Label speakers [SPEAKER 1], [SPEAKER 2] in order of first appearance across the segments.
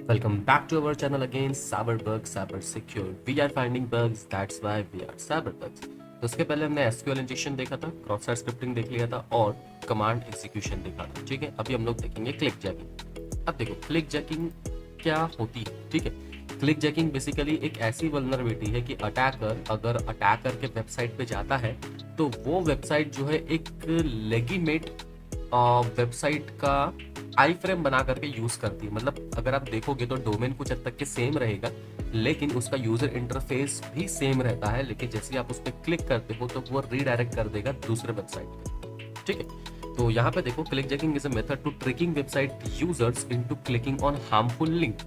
[SPEAKER 1] Welcome back to our channel again, Cyberbug Cyber Secure. We are finding bugs, that's why we are Cyberbugs. तो उसके पहले हमने SQL injection देखा था, cross site scripting देख लिया था और कमांड एग्जीक्यूशन देखा था। ठीक है, अभी हम लोग देखेंगे क्लिक जैकिंग। अब देखो क्लिक जैकिंग क्या होती है। ठीक है, क्लिक जैकिंग बेसिकली एक ऐसी वल्नरेबिलिटी है कि अटैकर अगर अटैकर के वेबसाइट पे जाता है तो वो वेबसाइट जो है एक लेगिमेट वेबसाइट का आई फ्रेम बना करके यूज करती है। मतलब अगर आप देखोगे तो डोमेन कुछ हद तक के सेम रहेगा, लेकिन उसका यूजर इंटरफेस भी सेम रहता है, लेकिन जैसे ही आप उस पर क्लिक करते हो तो वो रीडायरेक्ट कर देगा दूसरे वेबसाइट पे। ठीक है, तो यहाँ पे देखो clickjacking is a method to tricking website users into clicking on harmful link.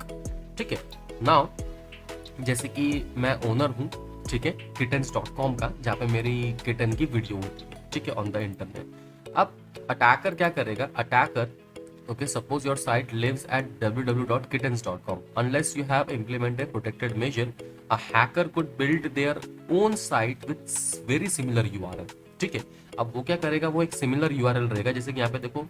[SPEAKER 1] ठीक है, नाउ जैसे कि मैं ओनर हूँ, ठीक है, kittens.com का, जहाँ पे मेरी किटन की वीडियो होती है, ठीक है, ऑन द इंटरनेट। अब अटैकर क्या करेगा, attacker okay, suppose your site lives at www.kittens.com. Unless you have implemented protected measure, a hacker could build their own site with very similar URL. ठीक है, अब वो क्या करेगा, वो एक सिमिलर URL रहेगा। जैसे कि यहाँ पे देखो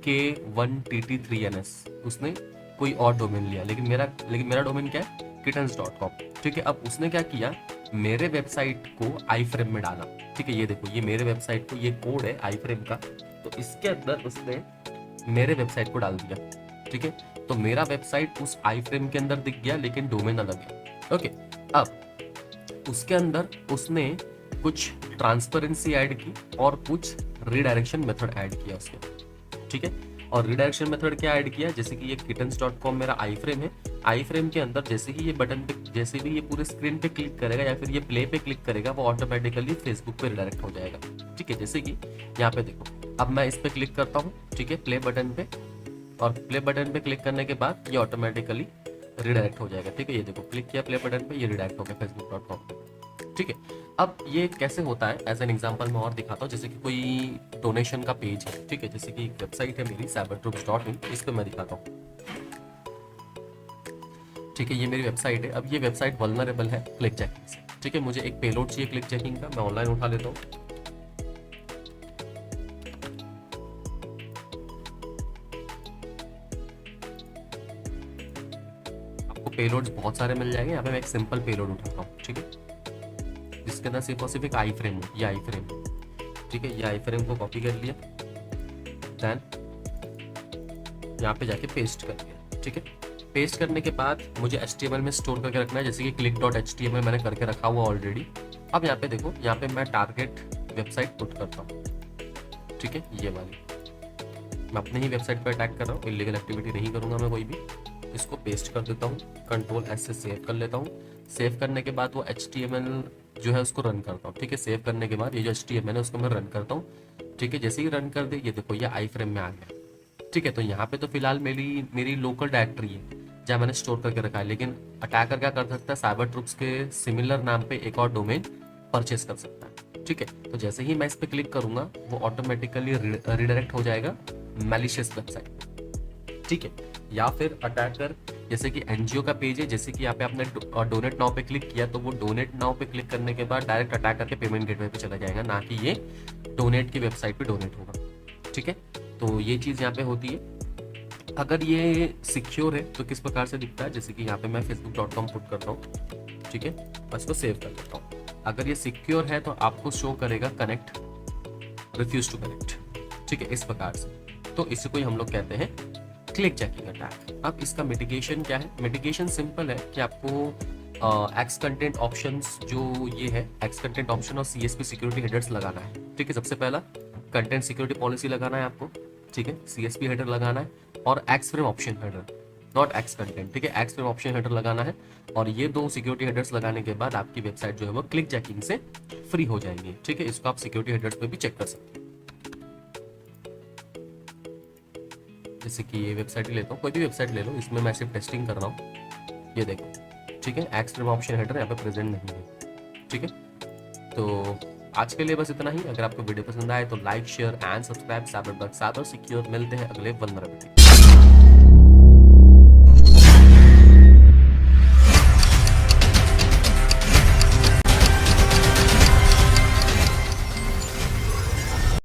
[SPEAKER 1] K1TT3NS, उसने कोई और डोमेन लिया, लेकिन मेरा डोमेन क्या है, kittens.com। ठीक है, अब उसने क्या किया, मेरे वेबसाइट को आई फ्रेम में डाला। ठीक है, ये देखो, ये मेरे वेबसाइट को, ये कोड है आई फ्रेम का, तो इसके अंदर उसने मेरे वेबसाइट को डाल दिया। ठीक है, तो मेरा वेबसाइट उस आई फ्रेम के अंदर दिख गया, लेकिन डोमेन अलग है। ओके, अब उसके अंदर उसने कुछ ट्रांसपेरेंसी ऐड की और कुछ रीडायरेक्शन मेथड ऐड किया उसके। ठीक है, और रीडायरेक्शन मेथड क्या ऐड किया, जैसे कि ये kittens.com मेरा आई फ्रेम है, आई फ्रेम के अंदर जैसे ही ये बटन पे, जैसे भी ये पूरे स्क्रीन पे क्लिक करेगा या फिर ये प्ले पे क्लिक करेगा, वो ऑटोमेटिकली फेसबुक पे रिडायरेक्ट हो जाएगा। ठीक है, जैसे कि यहाँ पे देखो, अब मैं इस पे क्लिक करता हूँ, ठीक है, प्ले बटन पे, और प्ले बटन पे क्लिक करने के बाद ये ऑटोमेटिकली रिडायरेक्ट हो जाएगा। ठीक है, ये देखो क्लिक किया प्ले बटन पे, ये रिडायरेक्ट हो गया facebook.com पे। ठीक है, अब ये कैसे होता है, एज एन एग्जांपल मैं और दिखाता हूँ। जैसे कि कोई डोनेशन का पेज है, ठीक है, जैसे कि एक वेबसाइट है मेरी cybertroops.in, इस पे मैं दिखाता हूँ। ठीक है, ये मेरी वेबसाइट है। अब ये वेबसाइट वल्नरेबल है क्लिक जैकिंग से। ठीक है, मुझे एक पेलोड चाहिए क्लिक जैकिंग का, मैं ऑनलाइन उठा लेता हूँ। आपको पेलोड्स बहुत सारे मिल जाएंगे, यहाँ पे मैं एक सिंपल पेलोड उठाता हूँ। ठीक है, जिसके अंदर सिर्फ और सिर्फ एक आई फ्रेम है, ये आई फ्रेम। ठीक है, ये आई फ्रेम को कॉपी कर लिया, देन यहाँ पे जाके पेस्ट कर दिया। ठीक है, पेस्ट करने के बाद मुझे HTML में स्टोर करके रखना है, जैसे कि click.html मैंने करके रखा हुआ ऑलरेडी। अब यहाँ पे देखो, यहाँ पे मैं टारगेट वेबसाइट पुट करता हूँ। ठीक है, ये वाली मैं अपने ही वेबसाइट पर अटैक कर रहा हूँ, इलीगल एक्टिविटी नहीं करूँगा मैं कोई भी। इसको पेस्ट कर देता हूँ, Ctrl+S से सेव कर लेता हूँ। सेव करने के बाद वो HTML जो है उसको रन करता हूँ। ठीक है, सेव करने के बाद ये जो HTML है उसको मैं रन करता हूँ। ठीक है, जैसे ही रन कर दे, ये देखो ये आई फ्रेम में आ गया। ठीक है, तो यहाँ पे तो फिलहाल मेरी लोकल डायरेक्टरी है जहाँ मैंने स्टोर करके रखा है, लेकिन अटैकर क्या कर सकता है, साइबर ट्रूप्स के सिमिलर नाम पे एक और डोमेन परचेस कर सकता है। ठीक है, तो जैसे ही मैं इस पे क्लिक करूंगा, वो ऑटोमेटिकली रिडायरेक्ट हो जाएगा मैलिशियस वेबसाइट। ठीक है, या फिर अटैकर, जैसे कि एनजीओ का पेज है, जैसे कि यहाँ पे आपने डोनेट नाउ पे क्लिक किया, तो वो डोनेट नाउ पे क्लिक करने के बाद डायरेक्ट अटैकर के पेमेंट गेटवे पे चला जाएगा, ना कि ये डोनेट की वेबसाइट पे डोनेट होगा। ठीक है, तो ये चीज़ यहाँ पे होती है। अगर ये सिक्योर है तो किस प्रकार से दिखता है, जैसे कि यहाँ पे मैं facebook.com पुट करता हूँ। ठीक है, मैं इसको सेव कर देता हूँ। अगर ये सिक्योर है तो आपको शो करेगा कनेक्ट, रिफ्यूज टू कनेक्ट। ठीक है, इस प्रकार से, तो इसी को ही हम लोग कहते हैं क्लिक जैकिंग अटैक। अब इसका मिटिगेशन क्या है, मिटिगेशन सिंपल है कि आपको एक्स कंटेंट ऑप्शन, जो ये है एक्स कंटेंट ऑप्शन और CSP सिक्योरिटी हेडर्स लगाना है। ठीक है, सबसे पहला कंटेंट सिक्योरिटी पॉलिसी लगाना है आपको। ठीक है, CSP हेडर लगाना है और x frame option header, not x content. ठीक है, एक्स फ्रेम ऑप्शन हेडर लगाना है, और ये दो सिक्योरिटी हेडर्स लगाने के बाद आपकी वेबसाइट जो है वो क्लिक जैकिंग से फ्री हो जाएंगी। ठीक है, इसको आप सिक्योरिटी हेडर्स पे भी चेक कर सकते हैं। जैसे कि ये वेबसाइट ही लेता हूँ, कोई भी वेबसाइट ले लो, इसमें मैं सिर्फ टेस्टिंग कर रहा हूँ। ये देखो, ठीक है, एक्स फ्रेम ऑप्शन हेडर यहाँ पे प्रेजेंट नहीं है। ठीक है, तो आज के लिए बस इतना ही। अगर आपको वीडियो पसंद आए तो like, share and subscribe. Cyberbug cyber secure. मिलते हैं अगले वल्नरेबिलिटी।